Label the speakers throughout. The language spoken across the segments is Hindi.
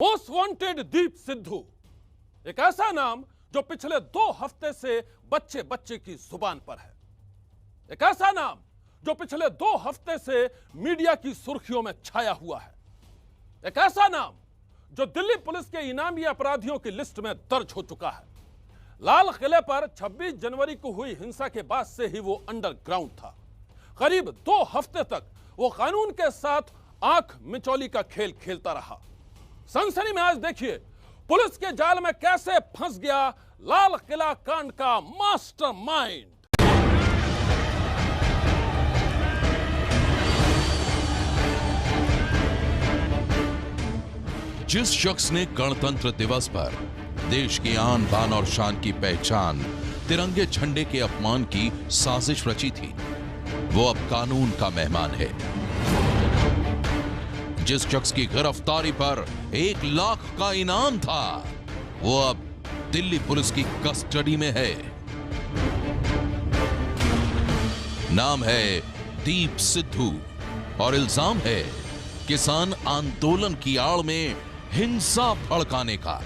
Speaker 1: मोस्ट वांटेड दीप सिद्धू, एक ऐसा नाम जो पिछले 2 हफ्ते से बच्चे बच्चे की जुबान पर है। एक ऐसा नाम जो पिछले 2 हफ्ते से मीडिया की सुर्खियों में छाया हुआ है। एक ऐसा नाम जो दिल्ली पुलिस के इनामी अपराधियों की लिस्ट में दर्ज हो चुका है। लाल किले पर 26 जनवरी को हुई हिंसा के बाद से ही वो अंडरग्राउंड था। करीब 2 हफ्ते तक वो कानून के साथ आंख मिचौली का खेल खेलता रहा। सनसनी में आज देखिए पुलिस के जाल में कैसे फंस गया लाल किला कांड का मास्टरमाइंड।
Speaker 2: जिस शख्स ने गणतंत्र दिवस पर देश की आन बान और शान की पहचान तिरंगे झंडे के अपमान की साजिश रची थी, वो अब कानून का मेहमान है। जिस शख्स की गिरफ्तारी पर 1 लाख का इनाम था, वो अब दिल्ली पुलिस की कस्टडी में है। नाम है दीप सिद्धू और इल्जाम है किसान आंदोलन की आड़ में हिंसा भड़काने का।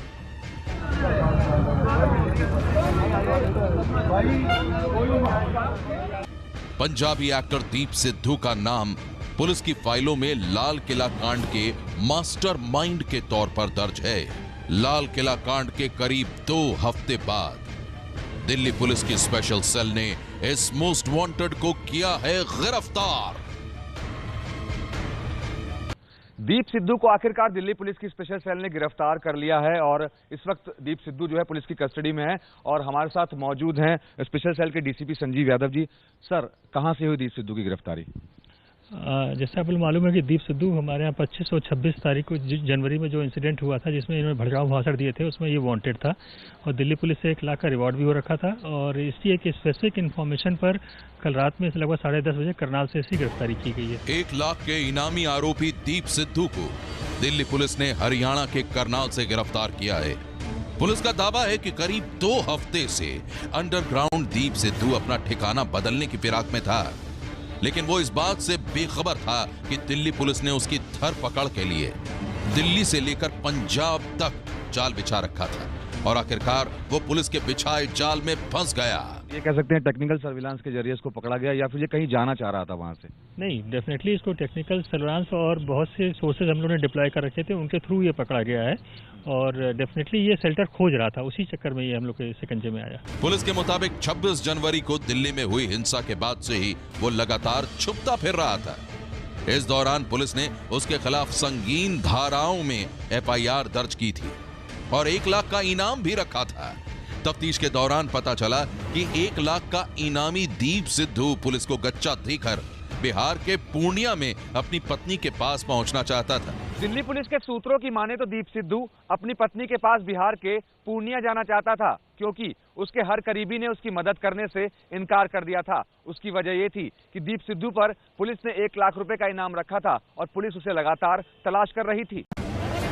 Speaker 2: पंजाबी एक्टर दीप सिद्धू का नाम पुलिस की फाइलों में लाल किला कांड के मास्टरमाइंड के तौर पर दर्ज है। लाल किला कांड के करीब 2 हफ्ते बाद दिल्ली पुलिस की स्पेशल सेल ने इस मोस्ट वांटेड को किया है गिरफ्तार।
Speaker 3: दीप सिद्धू को आखिरकार दिल्ली पुलिस की स्पेशल सेल ने गिरफ्तार कर लिया है और इस वक्त दीप सिद्धू जो है पुलिस की कस्टडी में है और हमारे साथ मौजूद हैं स्पेशल सेल के डीसीपी संजीव यादव जी। सर, कहां से हुई दीप सिद्धू की गिरफ्तारी?
Speaker 4: जैसे आपको मालूम है कि दीप सिद्धू हमारे यहाँ 25 और 26 तारीख को जनवरी में जो इंसिडेंट हुआ था जिसमें इन्होंने भड़काऊ भाषण दिए थे, उसमें ये वांटेड था और दिल्ली पुलिस से 1 लाख का रिवॉर्ड भी हो रखा था। और इसकी एक स्पेसिफिक इन्फॉर्मेशन पर कल रात में लगभग 10:30 बजे करनाल से इसकी गिरफ्तारी की गई है।
Speaker 2: 1 लाख के इनामी आरोपी दीप सिद्धू को दिल्ली पुलिस ने हरियाणा के करनाल से गिरफ्तार किया है। पुलिस का दावा है कि करीब 2 हफ्ते से अंडरग्राउंड दीप सिद्धू अपना ठिकाना बदलने की फिराक में था, लेकिन वो इस बात से बेखबर था कि दिल्ली पुलिस ने उसकी धरपकड़ के लिए दिल्ली से लेकर पंजाब तक जाल बिछा रखा था और आखिरकार वो पुलिस के बिछाए जाल में फंस गया।
Speaker 3: ये कह सकते हैं टेक्निकल सर्विलांस के जरिए इसको पकड़ा गया या फिर ये कहीं जाना चाह रहा था वहां से?
Speaker 4: नहीं, डेफिनेटली इसको टेक्निकल सर्विलांस और बहुत से सोर्सेज हम लोगों ने डिप्लॉय कर रखे थे, उनके थ्रू ये पकड़ा गया है और डेफिनेटली ये शेल्टर खोज रहा था, उसी चक्कर में ये हम लोग के शिकंजे में आया।
Speaker 2: पुलिस के मुताबिक 26 जनवरी को दिल्ली में हुई हिंसा के बाद से ही वो लगातार छुपता फिर रहा था। इस दौरान पुलिस ने उसके खिलाफ संगीन धाराओं में FIR दर्ज की थी और 1 लाख का इनाम भी रखा था। तफ्तीश के दौरान पता चला कि 1 लाख का इनामी दीप सिद्धू पुलिस को गच्चा देकर बिहार के पूर्णिया में अपनी पत्नी के पास पहुंचना चाहता था।
Speaker 3: दिल्ली पुलिस के सूत्रों की माने तो दीप सिद्धू अपनी पत्नी के पास बिहार के पूर्णिया जाना चाहता था, क्योंकि उसके हर करीबी ने उसकी मदद करने से इनकार कर दिया था। उसकी वजह यह थी कि दीप सिद्धू पर पुलिस ने 1 लाख रुपए का इनाम रखा था और पुलिस उसे लगातार तलाश कर रही थी।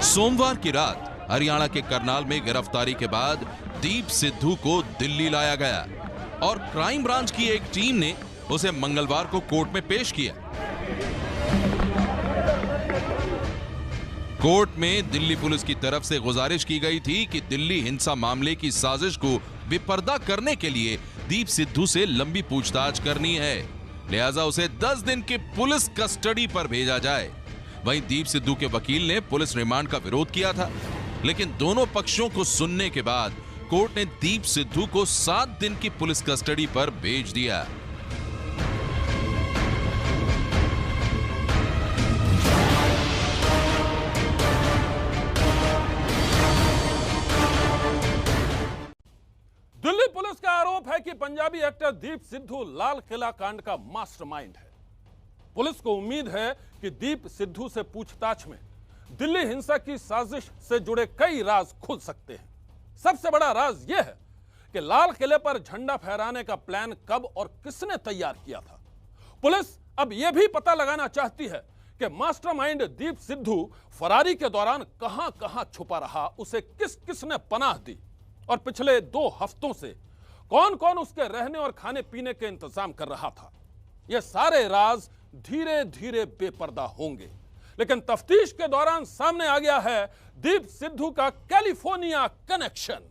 Speaker 2: सोमवार की रात हरियाणा के करनाल में गिरफ्तारी के बाद दीप सिद्धू को दिल्ली लाया गया और क्राइम ब्रांच की एक टीम ने उसे मंगलवार को कोर्ट में पेश किया। कोर्ट में दिल्ली पुलिस की तरफ से गुजारिश की गई थी कि दिल्ली हिंसा मामले की साजिश को बेपर्दा करने के लिए दीप सिद्धू से लंबी पूछताछ करनी है, लिहाजा उसे 10 दिन की पुलिस कस्टडी पर भेजा जाए। वहीं दीप सिद्धू के वकील ने पुलिस रिमांड का विरोध किया था, लेकिन दोनों पक्षों को सुनने के बाद कोर्ट ने दीप सिद्धू को 7 दिन की पुलिस कस्टडी पर भेज दिया।
Speaker 1: दिल्ली पुलिस का आरोप है कि पंजाबी एक्टर दीप सिद्धू लाल किला कांड का मास्टरमाइंड है। पुलिस को उम्मीद है कि दीप सिद्धू से पूछताछ में दिल्ली हिंसा की साजिश से जुड़े कई राज खुल सकते हैं। सबसे बड़ा राज यह है कि लाल किले पर झंडा फहराने का प्लान कब और किसने तैयार किया था। पुलिस अब यह भी पता लगाना चाहती है कि मास्टरमाइंड दीप सिद्धू फरारी के दौरान कहां कहां छुपा रहा, उसे किस किसने पनाह दी और पिछले 2 हफ्तों से कौन कौन उसके रहने और खाने पीने के इंतजाम कर रहा था। ये सारे राज धीरे धीरे बेपर्दा होंगे, लेकिन तफ्तीश के दौरान सामने आ गया है दीप सिद्धू का कैलिफोर्निया कनेक्शन।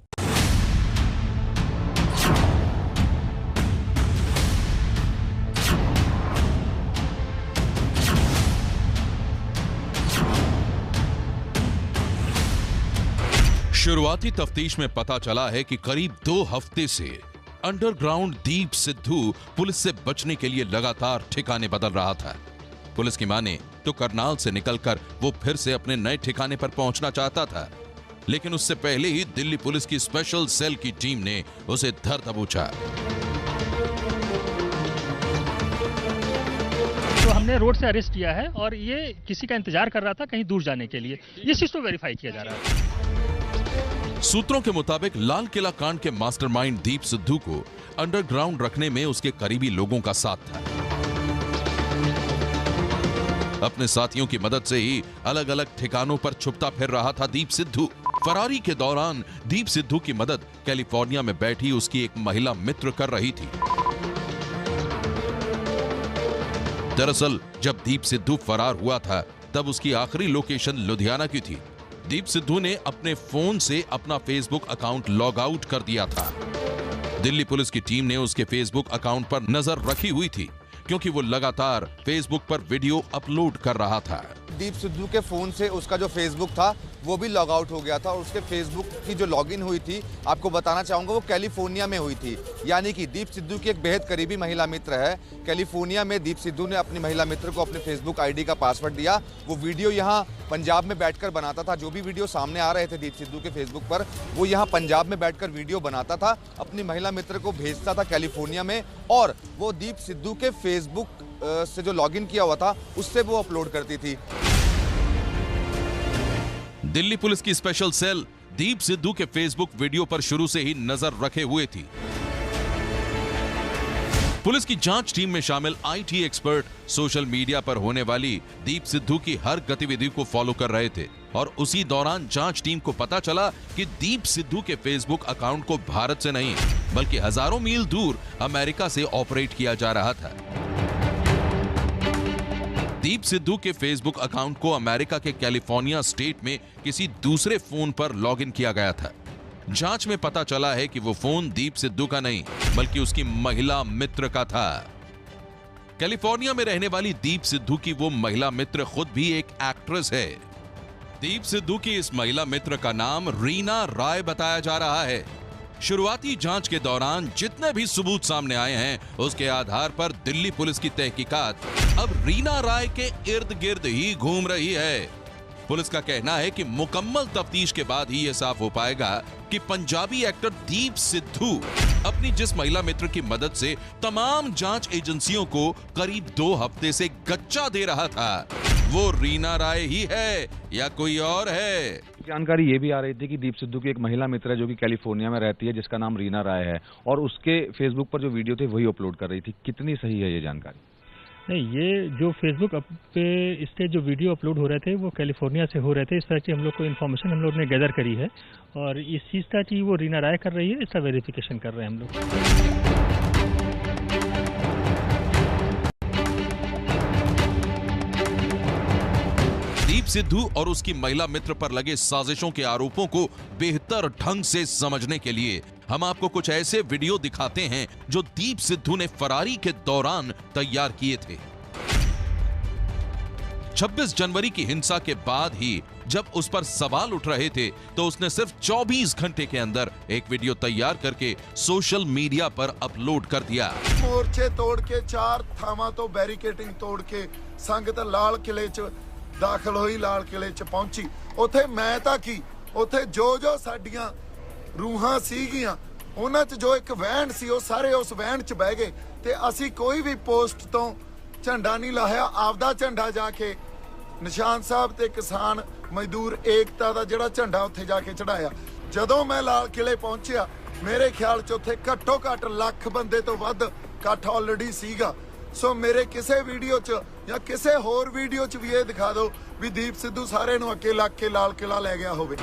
Speaker 2: शुरुआती तफ्तीश में पता चला है कि करीब 2 हफ्ते से अंडरग्राउंड दीप सिद्धू पुलिस से बचने के लिए लगातार ठिकाने बदल रहा था। पुलिस की माने तो करनाल से निकलकर वो फिर से अपने नए ठिकाने पर पहुंचना चाहता था, लेकिन उससे पहले ही दिल्ली पुलिस की स्पेशल सेल की टीम ने उसे धर दबोचा।
Speaker 4: तो हमने रोड से अरेस्ट किया है और ये किसी का इंतजार कर रहा था कहीं दूर जाने के लिए। ये चीज तो वेरीफाई किया जा रहा है।
Speaker 2: सूत्रों के मुताबिक लाल किला कांड के मास्टरमाइंड दीप सिद्धू को अंडरग्राउंड रखने में उसके करीबी लोगों का साथ था। अपने साथियों की मदद से ही अलग अलग ठिकानों पर छुपता फिर रहा था दीप सिद्धू। फरारी के दौरान दीप सिद्धू की मदद कैलिफोर्निया में बैठी उसकी एक महिला मित्र कर रही थी। दरअसल जब दीप सिद्धू फरार हुआ था तब उसकी आखिरी लोकेशन लुधियाना की थी। दीप सिद्धू ने अपने फोन से अपना फेसबुक अकाउंट लॉग आउट कर दिया था। दिल्ली पुलिस की टीम ने उसके फेसबुक अकाउंट पर नजर रखी हुई थी क्योंकि वो लगातार फेसबुक पर वीडियो अपलोड कर रहा था।
Speaker 5: दीप सिद्धू के फोन से उसका जो फेसबुक था वो भी लॉग आउट हो गया था और उसके फेसबुक की जो लॉगिन हुई थी, आपको बताना चाहूंगा, वो कैलिफोर्निया में हुई थी। यानी कि दीप सिद्धू की एक बेहद करीबी महिला मित्र है। कैलिफोर्निया में दीप सिद्धू ने अपनी महिला मित्र को अपने फेसबुक आईडी का पासवर्ड दिया। वो वीडियो यहाँ पंजाब में बैठकर बनाता था। जो भी वीडियो सामने आ रहे थे दीप सिद्धू के फेसबुक पर, वो यहाँ पंजाब में बैठकर वीडियो बनाता था, अपनी महिला मित्र को भेजता था कैलिफोर्निया में, और वो दीप सिद्धू के फेसबुक से जो लॉगिन किया हुआ था उससे वो अपलोड करती थी।
Speaker 2: दिल्ली पुलिस की स्पेशल सेल दीप सिद्धू के फेसबुक वीडियो पर शुरू से ही नजर रखे हुए थी। पुलिस की जांच टीम में शामिल आईटी एक्सपर्ट सोशल मीडिया पर होने वाली दीप सिद्धू की हर गतिविधि को फॉलो कर रहे थे और उसी दौरान जांच टीम को पता चला कि दीप सिद्धू के फेसबुक अकाउंट को भारत से नहीं बल्कि हजारों मील दूर अमेरिका से ऑपरेट किया जा रहा था। दीप सिद्धू के फेसबुक अकाउंट को अमेरिका के कैलिफोर्निया स्टेट में किसी दूसरे फोन पर लॉगिन किया गया था। जांच में पता चला है कि वो फोन दीप सिद्धू का नहीं बल्कि उसकी महिला मित्र का था। कैलिफोर्निया में रहने वाली दीप सिद्धू की वो महिला मित्र खुद भी एक एक्ट्रेस है। दीप सिद्धू की इस महिला मित्र का नाम रीना राय बताया जा रहा है। शुरुआती जांच के दौरान जितने भी सबूत सामने आए हैं उसके आधार पर दिल्ली पुलिस की तहकीकात अब रीना राय के इर्द गिर्द ही घूम रही है। पुलिस का कहना है कि मुकम्मल तफ्तीश के बाद ही यह साफ हो पाएगा कि पंजाबी एक्टर दीप सिद्धू अपनी जिस महिला मित्र की मदद से तमाम जांच एजेंसियों को करीब 2 हफ्ते से गच्चा दे रहा था, वो रीना राय ही है या कोई और है।
Speaker 3: जानकारी ये भी आ रही थी कि दीप सिद्धू की एक महिला मित्र है जो कि कैलिफोर्निया में रहती है, जिसका नाम रीना राय है, और उसके फेसबुक पर जो वीडियो थे वही अपलोड कर रही थी। कितनी सही है ये जानकारी?
Speaker 4: नहीं, ये जो फेसबुक पे इसके जो वीडियो अपलोड हो रहे थे वो कैलिफोर्निया से हो रहे थे। इस तरह की हम लोग को इन्फॉर्मेशन हम लोग ने गैदर करी है और इस चीज़ का कि वो रीना राय कर रही है इसका वेरिफिकेशन कर रहे हैं हम लोग।
Speaker 2: दीप सिद्धू और उसकी महिला मित्र पर लगे साजिशों के आरोपों को बेहतर ढंग से समझने के लिए हम आपको कुछ ऐसे वीडियो दिखाते हैं जो दीप सिद्धू ने फरारी के दौरान तैयार किए थे। 26 जनवरी की हिंसा के बाद ही जब उस पर सवाल उठ रहे थे तो उसने सिर्फ 24 घंटे के अंदर एक वीडियो तैयार करके सोशल मीडिया पर अपलोड कर दिया।
Speaker 6: मोर्चे तोड़ के 4 थावां तो बैरिकेडिंग तोड़ के संगत लाल किले च दाखिल हुई, लाल किले च पहुंची। उथे मैं तां की उथे जो साडियां रूहां सीगियां ਉਹਨਾਂ 'ਚ जो एक वैन सी ਉਹ ਸਾਰੇ उस वैन 'ਚ ਬਹਿ ਗਏ ਤੇ ਅਸੀਂ ਕੋਈ ਵੀ पोस्ट तो झंडा नहीं लाया, आपदा झंडा जाके निशान साहब ते किसान मजदूर एकता ਦਾ ਜਿਹੜਾ ਝੰਡਾ ਉੱਥੇ ਜਾ ਕੇ ਚੜਾਇਆ। ਜਦੋਂ ਮੈਂ ਲਾਲ ਕਿਲੇ ਪਹੁੰਚਿਆ ਮੇਰੇ ਖਿਆਲ 'ਚ ਉੱਥੇ ਘੱਟੋ ਘੱਟ ਲੱਖ ਬੰਦੇ ਤੋਂ ਵੱਧ ਇਕੱਠ ਆਲਰੇਡੀ ਸੀਗਾ। ਸੋ ਮੇਰੇ ਕਿਸੇ ਵੀਡੀਓ 'ਚ ਜਾਂ ਕਿਸੇ ਹੋਰ ਵੀਡੀਓ 'ਚ ਵੀ ਇਹ ਦਿਖਾ ਦਿਓ ਵੀ ਦੀਪ ਸਿੱਧੂ ਸਾਰੇ ਨੂੰ ਅੱਗੇ ਲੱਗ ਕੇ ਲਾਲ ਕਿਲਾ ਲੈ ਗਿਆ ਹੋਵੇ।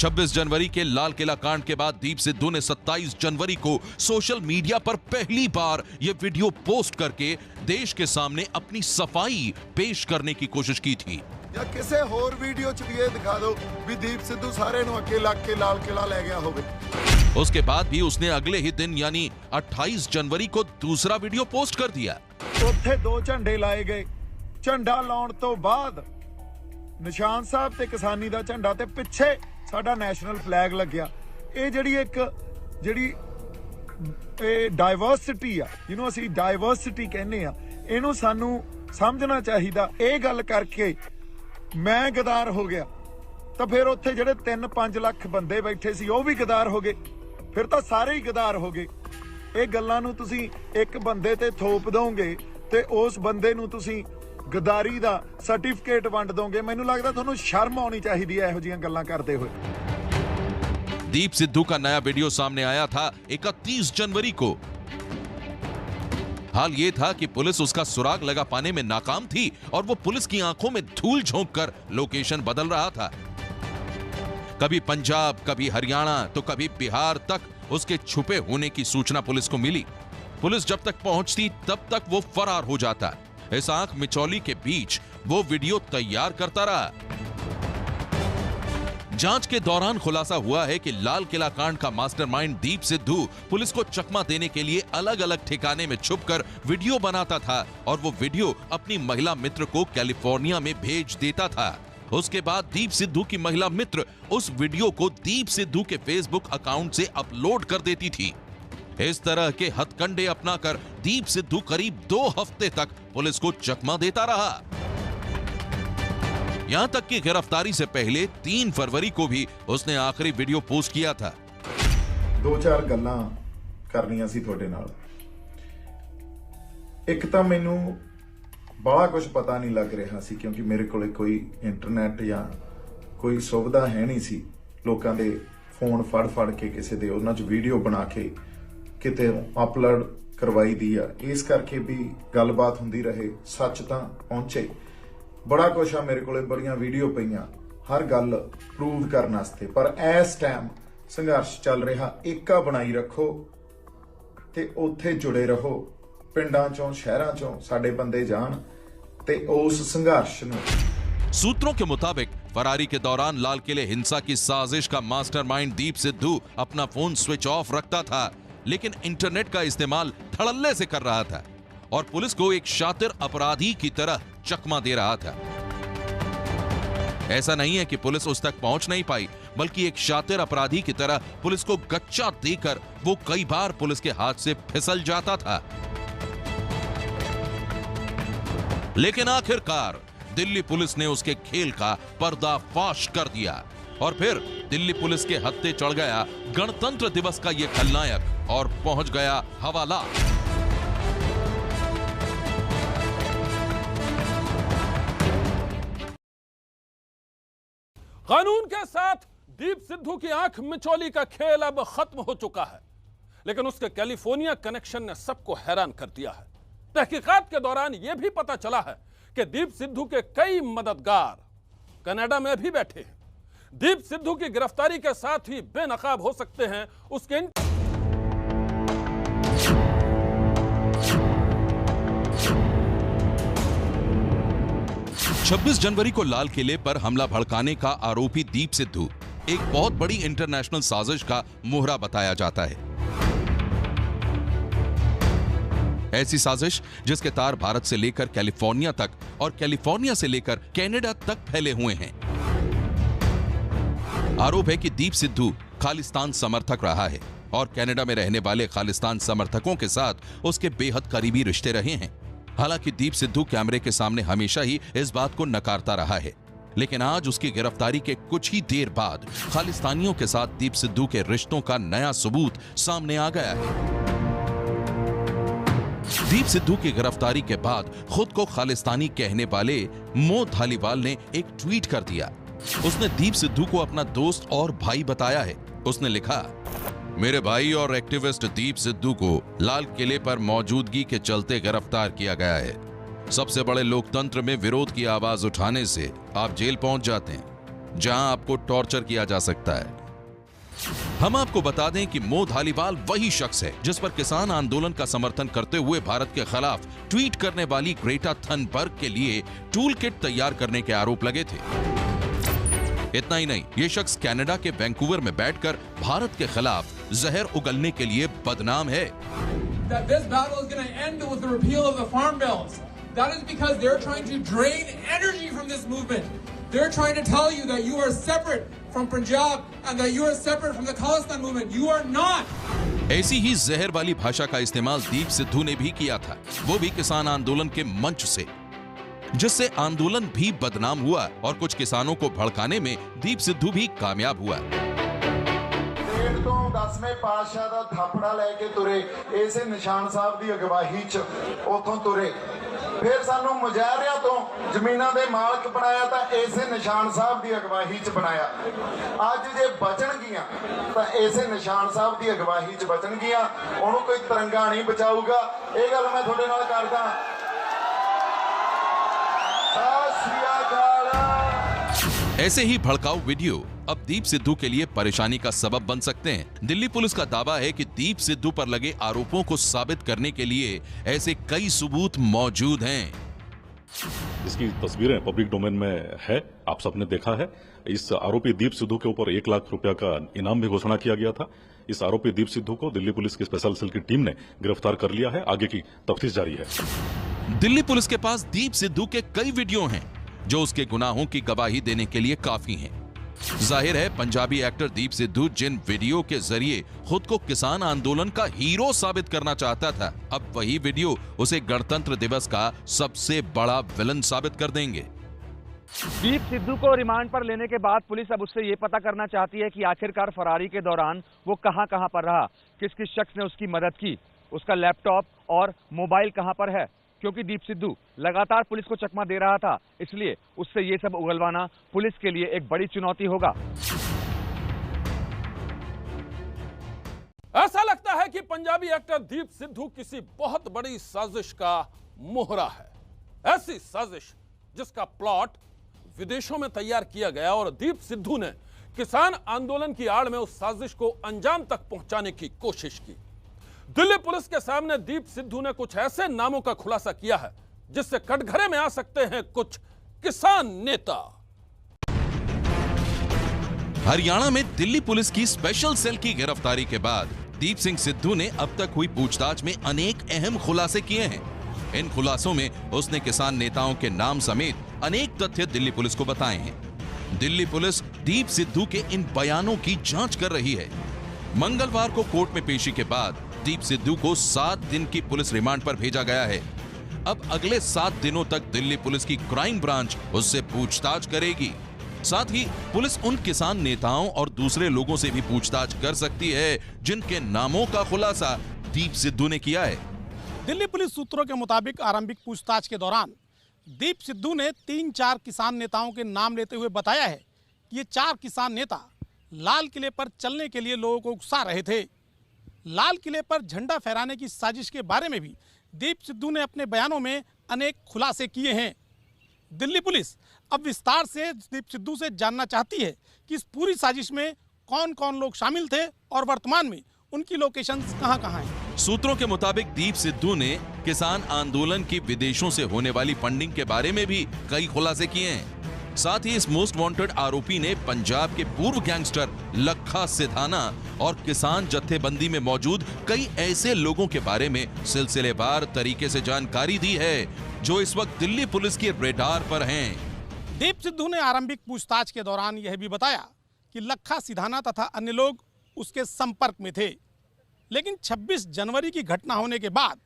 Speaker 2: 26 जनवरी के लाल किला कांड के बाद दीप सिद्धू ने 27 जनवरी को सोशल मीडिया पर पहली बार यह वीडियो पोस्ट करके देश के सामने अपनी सफाई पेश करने की कोशिश की थी।
Speaker 6: ਜਾਂ ਕਿਸੇ ਹੋਰ ਵੀਡੀਓ 'ਚ ਵੀ ਇਹ ਦਿਖਾ ਦਿਓ ਵੀ ਦੀਪ ਸਿੱਧੂ ਸਾਰੇ ਨੂੰ ਅੱਗੇ ਲੱਗ ਕੇ ਲਾਲ ਕਿਲਾ ਲੈ ਗਿਆ ਹੋਵੇ।
Speaker 2: उसके बाद भी उसने अगले ही दिन यानी 28 जनवरी को दूसरा वीडियो पोस्ट कर दिया।
Speaker 6: ਉੱਥੇ 2 ਝੰਡੇ ਲਾਏ ਗਏ। ਝੰਡਾ ਲਾਉਣ ਤੋਂ ਬਾਅਦ ਨਿਸ਼ਾਨ ਸਾਹਿਬ ਤੇ ਕਿਸਾਨੀ ਦਾ ਝੰਡਾ ਤੇ ਪਿੱਛੇ ਸਾਡਾ ਨੈਸ਼ਨਲ ਫਲੈਗ ਲੱਗਿਆ। ਇਹ ਜਿਹੜੀ ਇਹ ਡਾਈਵਰਸਿਟੀ ਆ, ਜਿਹਨੂੰ ਅਸੀਂ ਡਾਈਵਰਸਿਟੀ ਕਹਿੰਦੇ ਆ, ਇਹਨੂੰ ਸਾਨੂੰ ਸਮਝਣਾ ਚਾਹੀਦਾ। ਇਹ ਗੱਲ ਕਰਕੇ ਮੈਂ ਗਦਾਰ ਹੋ ਗਿਆ ਤਾਂ ਫਿਰ ਉੱਥੇ ਜਿਹੜੇ 3-5 ਲੱਖ ਬੰਦੇ ਬੈਠੇ ਸੀ ਉਹ ਵੀ ਗਦਾਰ ਹੋ ਗਏ, ਫਿਰ ਤਾਂ ਸਾਰੇ ਹੀ ਗਦਾਰ ਹੋ ਗਏ। ਇਹ ਗੱਲਾਂ ਨੂੰ ਤੁਸੀਂ ਇੱਕ ਬੰਦੇ ਤੇ ਥੋਪ ਦੋਗੇ ਤੇ ਉਸ ਬੰਦੇ ਨੂੰ ਤੁਸੀਂ ਗਦਾਰੀ ਦਾ ਸਰਟੀਫਿਕੇਟ ਵੰਡ ਦੋਗੇ। ਮੈਨੂੰ ਲੱਗਦਾ ਤੁਹਾਨੂੰ ਸ਼ਰਮ ਆਉਣੀ ਚਾਹੀਦੀ ਹੈ ਇਹੋ ਜਿਹੀਆਂ ਗੱਲਾਂ ਕਰਦੇ ਹੋਏ।
Speaker 2: दीप सिद्धू का नया वीडियो सामने आया था 31 जनवरी को। हाल ये था कि पुलिस उसका सुराग लगा पाने में नाकाम थी और वो पुलिस की आंखों में धूल झोंक कर लोकेशन बदल रहा था। कभी पंजाब, कभी हरियाणा तो कभी बिहार तक उसके छुपे होने की सूचना पुलिस को मिली। पुलिस जब तक पहुंचती तब तक वो फरार हो जाता। इस आंख मिचौली के बीच वो वीडियो तैयार करता रहा। जांच के दौरान खुलासा हुआ है कि लाल किला कांड का मास्टरमाइंड दीप सिद्धू पुलिस को चकमा देने के लिए अलग अलग ठिकाने में छुपकर वीडियो बनाता था और वो वीडियो अपनी महिला मित्र को कैलिफोर्निया में भेज देता था। उसके बाद दीप सिद्धू की महिला मित्र उस वीडियो को दीप सिद्धू के फेसबुक अकाउंट से अपलोड कर देती थी। इस तरह के हथकंडे अपनाकर दीप सिद्धू करीब 2 हफ्ते तक पुलिस को चकमा देता रहा। यहां तक कि गिरफ्तारी से पहले 3 फरवरी को भी उसने आखिरी वीडियो पोस्ट किया था।
Speaker 6: 2-4 ਗੱਲਾਂ ਕਰਨੀਆਂ ਸੀ ਤੁਹਾਡੇ ਨਾਲ। ਇੱਕ ਤਾਂ ਮੈਨੂੰ ਬੜਾ ਕੁਝ ਪਤਾ ਨਹੀਂ ਲੱਗ ਰਿਹਾ ਸੀ ਕਿਉਂਕਿ ਮੇਰੇ ਕੋਲੇ ਕੋਈ ਇੰਟਰਨੈਟ ਜਾਂ ਕੋਈ ਸੁਵਿਧਾ ਹੈ ਨਹੀਂ ਸੀ। ਲੋਕਾਂ ਦੇ ਫੋਨ ਫੜ ਕੇ ਕਿਸੇ ਦੇ ਉਹਨਾਂ 'ਚ ਵੀਡੀਓ ਬਣਾ ਕੇ ਕਿਤੇ ਅਪਲੋਡ ਕਰਵਾਈ ਦੀ ਆ। ਇਸ ਕਰਕੇ ਵੀ ਗੱਲਬਾਤ ਹੁੰਦੀ ਰਹੇ, ਸੱਚ ਤਾਂ ਪਹੁੰਚੇ। बड़ा कुछ आ मेरे को, बड़ियां वीडियो पईयां हर गल प्रूव करने वास्ते। पर इस टाइम संघर्ष चल रहा, एका बनाई रखो ते उत्थे जुड़े रहो। पिंडां चों शहरां चों साडे बंदे जान ते उस संघर्ष नूं।
Speaker 2: सूत्रों के मुताबिक फरारी के दौरान लाल किले हिंसा की साजिश का मास्टरमाइंड दीप सिद्धू अपना फोन स्विच ऑफ रखता था, लेकिन इंटरनेट का इस्तेमाल धड़ल्ले से कर रहा था और पुलिस को एक शातिर अपराधी की तरह चकमा दे रहा था। ऐसा नहीं है कि पुलिस उस तक पहुंच नहीं पाई, बल्कि एक शातिर अपराधी की तरह पुलिस को गच्चा देकर वो कई बार पुलिस के हाथ से फिसल जाता था। लेकिन आखिरकार दिल्ली पुलिस ने उसके खेल का पर्दाफाश कर दिया और फिर दिल्ली पुलिस के हत्थे चढ़ गया गणतंत्र दिवस का ये खलनायक और पहुंच गया हवालात।
Speaker 1: कानून के साथ दीप सिद्धू की आंख मिचौली का खेल अब खत्म हो चुका है, लेकिन उसके कैलिफोर्निया कनेक्शन ने सबको हैरान कर दिया है। तहकीकात के दौरान यह भी पता चला है कि दीप सिद्धू के कई मददगार कनाडा में भी बैठे हैं। दीप सिद्धू की गिरफ्तारी के साथ ही बेनकाब हो सकते हैं उसके
Speaker 2: 26 जनवरी को लाल किले पर हमला भड़काने का आरोपी दीप सिद्धू एक बहुत बड़ी इंटरनेशनल साजिश का मोहरा बताया जाता है। ऐसी साजिश जिसके तार भारत से लेकर कैलिफोर्निया तक और कैलिफोर्निया से लेकर कनाडा तक फैले हुए हैं। आरोप है कि दीप सिद्धू खालिस्तान समर्थक रहा है और कनाडा में रहने वाले खालिस्तान समर्थकों के साथ उसके बेहद करीबी रिश्ते रहे हैं। हालांकि दीप सिद्धू कैमरे के सामने हमेशा ही इस बात को नकारता रहा है, लेकिन आज उसकी गिरफ्तारी के कुछ ही देर बाद खालिस्तानियों के साथ दीप सिद्धू के रिश्तों का नया सबूत सामने आ गया है। दीप सिद्धू की गिरफ्तारी के बाद खुद को खालिस्तानी कहने वाले मो धालीवाल ने एक ट्वीट कर दिया। उसने दीप सिद्धू को अपना दोस्त और भाई बताया है। उसने लिखा, मेरे भाई और एक्टिविस्ट दीप सिद्धू को लाल किले पर मौजूदगी के चलते गिरफ्तार किया गया है। सबसे बड़े लोकतंत्र में विरोध की आवाज उठाने से आप जेल पहुंच जाते हैं, जहां आपको टॉर्चर किया जा सकता है। हम आपको बता दें कि मो धालीवाल वही शख्स है जिस पर किसान आंदोलन का समर्थन करते हुए भारत के खिलाफ ट्वीट करने वाली ग्रेटा थनबर्ग के लिए टूल किट तैयार करने के आरोप लगे थे। इतना ही नहीं, ये शख्स कनाडा के वैंकूवर में बैठकर भारत के खिलाफ जहर उगलने के लिए बदनाम है।
Speaker 7: That is because they're trying to drain energy from this movement. They're trying to tell you that you are separate from Punjab and that you are separate from the Khalistan movement. You are not.
Speaker 2: ऐसी ही जहर वाली भाषा का इस्तेमाल दीप सिद्धू ने भी किया था, वो भी किसान आंदोलन के मंच से, जिससे आंदोलन भी बदनाम हुआ और कुछ किसानों को भड़काने में दीप सिद्धू भी कामयाब हुआ।
Speaker 6: 10वें पातशाह दा थापड़ा लेके तुरे, इसे निशान साहब दी अगवाही च उथों तुरे, फिर सानू मुजाहरिया तो जमीनां दे मालक बनाया तो इसे निशान साहब दी अगवाही च बनाया। अज जे बचन गियां तो इसे निशान साहब दी अगवाही च बचन गियां, उहनूं कोई तिरंगा नहीं बचाऊगा। ये गल मैं तुहाडे नाल करदा।
Speaker 2: ऐसे ही भड़काऊ वीडियो अब दीप सिद्धू के लिए परेशानी का सबब बन सकते हैं। दिल्ली पुलिस का दावा है कि दीप सिद्धू पर लगे आरोपों को साबित करने के लिए ऐसे कई सबूत मौजूद हैं।
Speaker 8: इसकी तस्वीरें पब्लिक डोमेन में है, आप सबने देखा है। इस आरोपी दीप सिद्धू के ऊपर 1 लाख रुपया का इनाम भी घोषणा किया गया था। इस आरोपी दीप सिद्धू को दिल्ली पुलिस की स्पेशल सेल की टीम ने गिरफ्तार कर लिया है। आगे की तफ्तीश जारी है।
Speaker 2: दिल्ली पुलिस के पास दीप सिद्धू के कई वीडियो हैं जो उसके गुनाहों की गवाही देने के लिए काफी हैं। जाहिर है पंजाबी एक्टर दीप सिद्धू जिन वीडियो के जरिए खुद को किसान आंदोलन का हीरो साबित करना चाहता था, अब वही वीडियो उसे गणतंत्र दिवस का सबसे बड़ा विलन साबित कर देंगे।
Speaker 3: दीप सिद्धू को रिमांड पर लेने के बाद पुलिस अब उससे ये पता करना चाहती है कि आखिरकार फरारी के दौरान वो कहां पर रहा, किस किस शख्स ने उसकी मदद की, उसका लैपटॉप और मोबाइल कहां पर है। क्योंकि दीप सिद्धू लगातार पुलिस को चकमा दे रहा था, इसलिए उससे ये सब उगलवाना पुलिस के लिए एक बड़ी चुनौती होगा।
Speaker 1: ऐसा लगता है कि पंजाबी एक्टर दीप सिद्धू किसी बहुत बड़ी साजिश का मोहरा है। ऐसी साजिश जिसका प्लॉट विदेशों में तैयार किया गया और दीप सिद्धू ने किसान आंदोलन की आड़ में उस साजिश को अंजाम तक पहुंचाने की कोशिश की। दिल्ली पुलिस के सामने दीप सिद्धू ने कुछ ऐसे नामों का खुलासा किया है जिससे कटघरे में आ सकते हैं कुछ किसान नेता।
Speaker 2: हरियाणा में दिल्ली पुलिस की स्पेशल सेल की गिरफ्तारी के बाद दीप सिंह सिद्धू ने अब तक हुई पूछताछ में अनेक अहम खुलासे किए हैं। इन खुलासों में उसने किसान नेताओं के नाम समेत अनेक तथ्य दिल्ली पुलिस को बताए हैं। दिल्ली पुलिस दीप सिद्धू के इन बयानों की जांच कर रही है। मंगलवार को कोर्ट में पेशी के बाद दीप सिद्धू को 7 दिन की पुलिस रिमांड पर भेजा गया है। अब अगले 7 दिनों तक दिल्ली पुलिस की क्राइम ब्रांच उससे पूछताछ करेगी। साथ ही पुलिस उन किसान नेताओं और दूसरे लोगों से भी पूछताछ कर सकती है जिनके नामों का खुलासा दीप सिद्धू ने किया है।
Speaker 9: दिल्ली पुलिस सूत्रों के मुताबिक आरंभिक पूछताछ के दौरान दीप सिद्धू ने 3-4 किसान नेताओं के नाम लेते हुए बताया है कि ये 4 किसान नेता लाल किले पर चलने के लिए लोगों को उकसा रहे थे। लाल किले पर झंडा फहराने की साजिश के बारे में भी दीप सिद्धू ने अपने बयानों में अनेक खुलासे किए हैं। दिल्ली पुलिस अब विस्तार से दीप सिद्धू से जानना चाहती है कि इस पूरी साजिश में कौन कौन लोग शामिल थे और वर्तमान में उनकी लोकेशंस कहां-कहां हैं।
Speaker 2: सूत्रों के मुताबिक दीप सिद्धू ने किसान आंदोलन की विदेशों से होने वाली फंडिंग के बारे में भी कई खुलासे किए हैं। साथ ही इस मोस्ट वांटेड आरोपी ने पंजाब के पूर्व गैंगस्टर लखा सिधाना और किसान जत्थेबंदी में मौजूद कई ऐसे लोगों के बारे में सिलसिलेवार तरीके से जानकारी दी है जो इस वक्त दिल्ली पुलिस के रेडार पर हैं।
Speaker 9: दीप सिद्धू ने आरंभिक पूछताछ के दौरान यह भी बताया कि लखा सिधाना तथा अन्य लोग उसके संपर्क में थे, लेकिन 26 जनवरी की घटना होने के बाद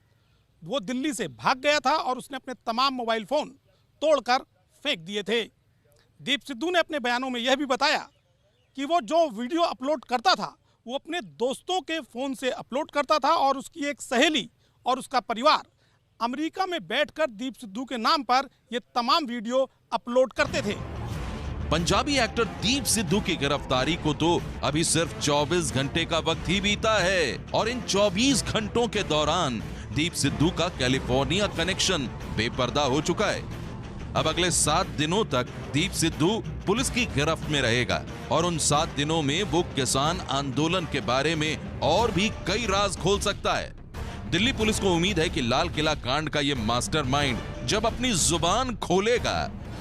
Speaker 9: वो दिल्ली से भाग गया था और उसने अपने तमाम मोबाइल फोन तोड़कर फेंक दिए थे। दीप सिद्धू ने अपने बयानों में यह भी बताया कि वो जो वीडियो अपलोड करता था वो अपने दोस्तों के फोन से अपलोड करता था और उसकी एक सहेली और उसका परिवार अमेरिका में बैठकर दीप सिद्धू के नाम पर ये तमाम वीडियो अपलोड करते थे।
Speaker 2: पंजाबी एक्टर दीप सिद्धू की गिरफ्तारी को तो अभी सिर्फ 24 घंटे का वक्त ही बीता है और इन 24 घंटों के दौरान दीप सिद्धू का कैलिफोर्निया कनेक्शन बेपर्दा हो चुका है। अब अगले 7 दिनों तक दीप सिद्धू पुलिस की गिरफ्त में रहेगा और उन 7 दिनों में वो किसान आंदोलन के बारे में और भी कई राज खोल सकता है। दिल्ली पुलिस को उम्मीद है कि लाल किला कांड का ये मास्टरमाइंड जब अपनी जुबान खोलेगा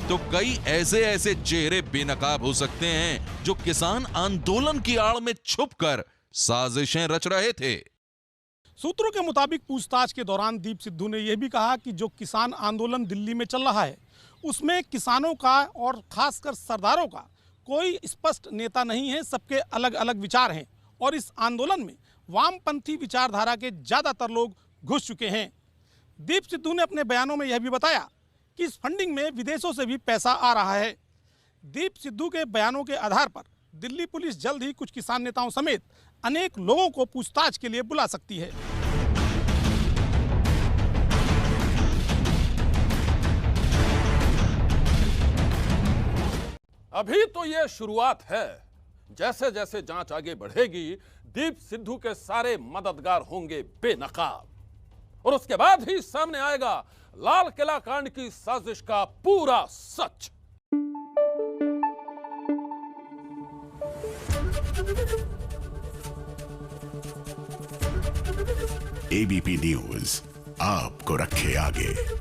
Speaker 2: तो कई ऐसे चेहरे बेनकाब हो सकते हैं जो किसान आंदोलन की आड़ में छुपकर साजिशें रच रहे थे।
Speaker 9: सूत्रों के मुताबिक पूछताछ के दौरान दीप सिद्धू ने यह भी कहा कि जो किसान आंदोलन दिल्ली में चल रहा है उसमें किसानों का और खासकर सरदारों का कोई स्पष्ट नेता नहीं है, सबके अलग अलग विचार हैं और इस आंदोलन में वामपंथी विचारधारा के ज्यादातर लोग घुस चुके हैं। दीप सिद्धू ने अपने बयानों में यह भी बताया कि इस फंडिंग में विदेशों से भी पैसा आ रहा है। दीप सिद्धू के बयानों के आधार पर दिल्ली पुलिस जल्द ही कुछ किसान नेताओं समेत अनेक लोगों को पूछताछ के लिए बुला सकती है।
Speaker 1: अभी तो ये शुरुआत है। जैसे जैसे जांच आगे बढ़ेगी दीप सिद्धू के सारे मददगार होंगे बेनकाब और उसके बाद ही सामने आएगा लाल किला कांड की साजिश का पूरा सच।
Speaker 10: एबीपी न्यूज आपको रखे आगे।